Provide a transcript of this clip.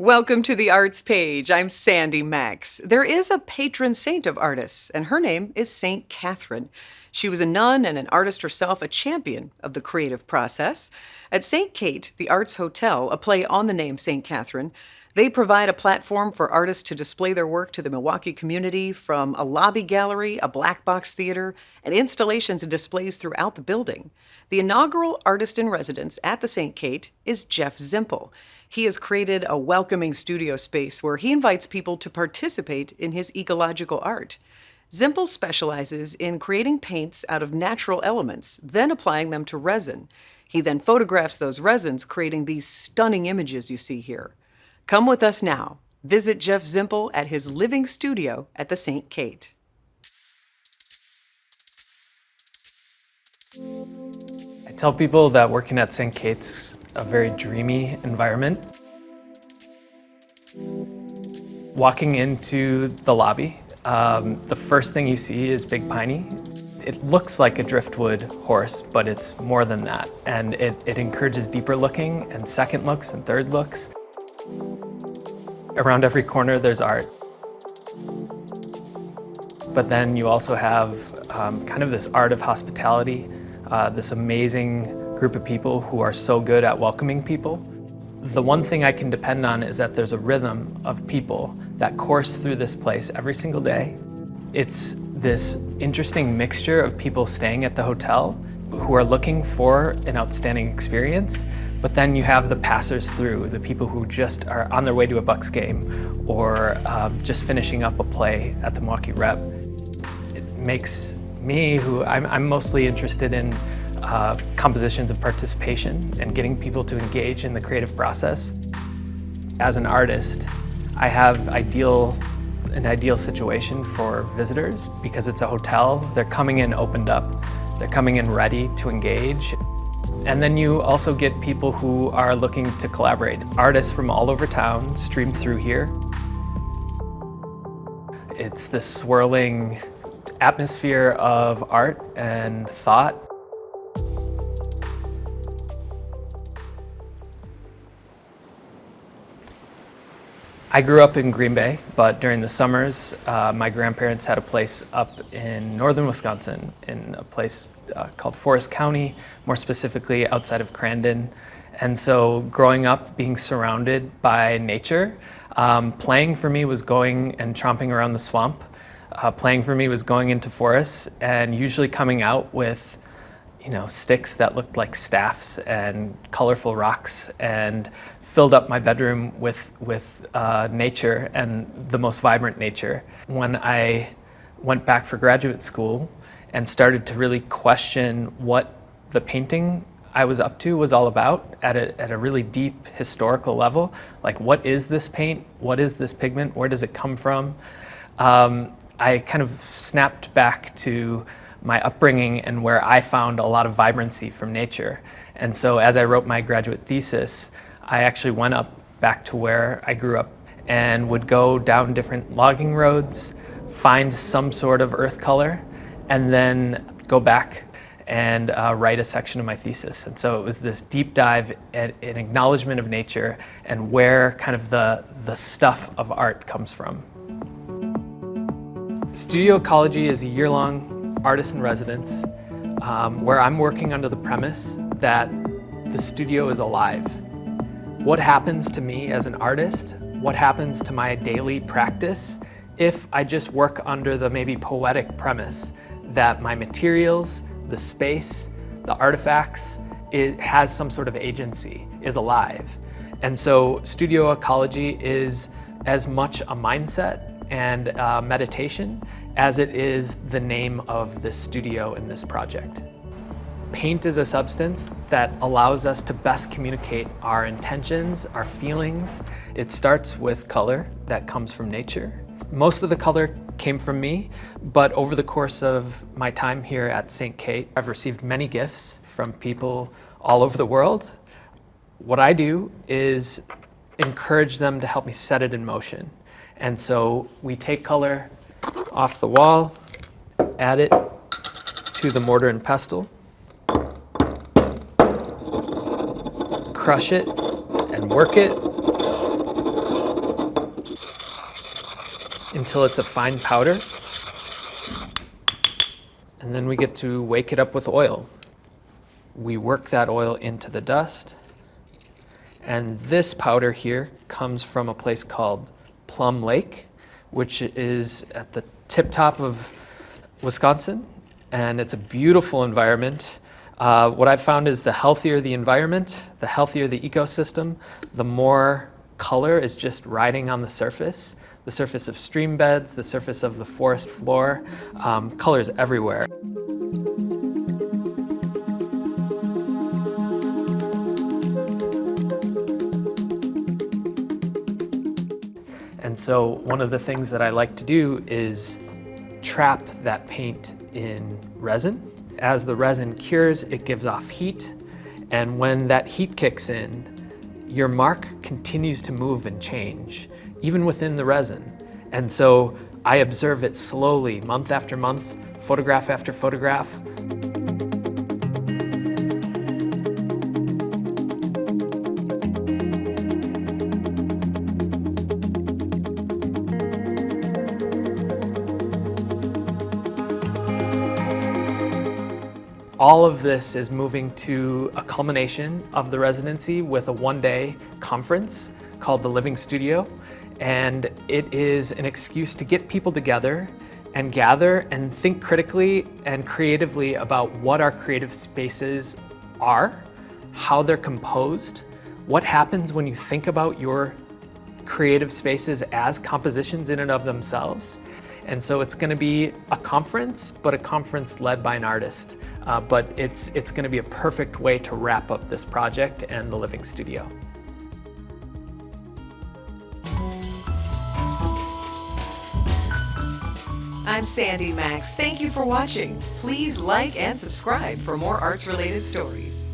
Welcome to the Arts Page. I'm Sandy Max. There is a patron saint of artists, and her name is Saint Catherine. She was a nun and an artist herself, a champion of the creative process. At St. Kate, the Arts Hotel, a play on the name St. Catherine, they provide a platform for artists to display their work to the Milwaukee community, from a lobby gallery, a black box theater, and installations and displays throughout the building. The inaugural artist in residence at the St. Kate is Jeff Zimpel. He has created a welcoming studio space where he invites people to participate in his ecological art. Zimpel specializes in creating paints out of natural elements, then applying them to resin. He then photographs those resins, creating these stunning images you see here. Come with us now. Visit Jeff Zimpel at his living studio at the St. Kate. I tell people that working at St. Kate's a very dreamy environment. Walking into the lobby, the first thing you see is Big Piney. It looks like a driftwood horse, but it's more than that. And it encourages deeper looking and second looks and third looks. Around every corner there's art. But then you also have kind of this art of hospitality, this amazing group of people who are so good at welcoming people. The one thing I can depend on is that there's a rhythm of people that course through this place every single day. It's this interesting mixture of people staying at the hotel who are looking for an outstanding experience, but then you have the passers through, the people who just are on their way to a Bucks game or just finishing up a play at the Milwaukee Rep. It makes me, who I'm mostly interested in compositions of participation and getting people to engage in the creative process. As an artist, I have an ideal situation for visitors because it's a hotel. They're coming in opened up. They're coming in ready to engage. And then you also get people who are looking to collaborate. Artists from all over town stream through here. It's this swirling atmosphere of art and thought. I grew up in Green Bay, but during the summers, my grandparents had a place up in northern Wisconsin, in a place called Forest County, more specifically outside of Crandon. And so growing up, being surrounded by nature, playing for me was going and tromping around the swamp. Playing for me was going into forests and usually coming out with sticks that looked like staffs and colorful rocks, and filled up my bedroom with nature, and the most vibrant nature. When I went back for graduate school and started to really question what the painting I was up to was all about at a really deep historical level, like what is this paint? What is this pigment? Where does it come from? I kind of snapped back to my upbringing and where I found a lot of vibrancy from nature. And so as I wrote my graduate thesis, I actually went back to where I grew up and would go down different logging roads, find some sort of earth color, and then go back and write a section of my thesis. And so it was this deep dive and an acknowledgement of nature and where kind of the stuff of art comes from. Studio Ecology is a year-long artist in residence where I'm working under the premise that the studio is alive. What happens to me as an artist? What happens to my daily practice if I just work under the maybe poetic premise that my materials, the space, the artifacts, it has some sort of agency, is alive? And so Studio Ecology is as much a mindset and meditation as it is the name of this studio and this project. Paint is a substance that allows us to best communicate our intentions, our feelings. It starts with color that comes from nature. Most of the color came from me, but over the course of my time here at St. Kate, I've received many gifts from people all over the world. What I do is encourage them to help me set it in motion. And so we take color off the wall, add it to the mortar and pestle, crush it and work it, until it's a fine powder. And then we get to wake it up with oil. We work that oil into the dust. And this powder here comes from a place called Plum Lake, which is at the tip top of Wisconsin. And it's a beautiful environment. What I've found is the healthier the environment, the healthier the ecosystem, the more color is just riding on the surface of stream beds, the surface of the forest floor, colors everywhere. And so one of the things that I like to do is trap that paint in resin. As the resin cures, it gives off heat, and when that heat kicks in, your mark continues to move and change, even within the resin. And so I observe it slowly, month after month, photograph after photograph. All of this is moving to a culmination of the residency with a one-day conference called the Living Studio. And it is an excuse to get people together and gather and think critically and creatively about what our creative spaces are, how they're composed, what happens when you think about your creative spaces as compositions in and of themselves. And so it's going to be a conference, but a conference led by an artist. But it's going to be a perfect way to wrap up this project and the Living Studio. I'm Sandy Max. Thank you for watching. Please like and subscribe for more arts-related stories.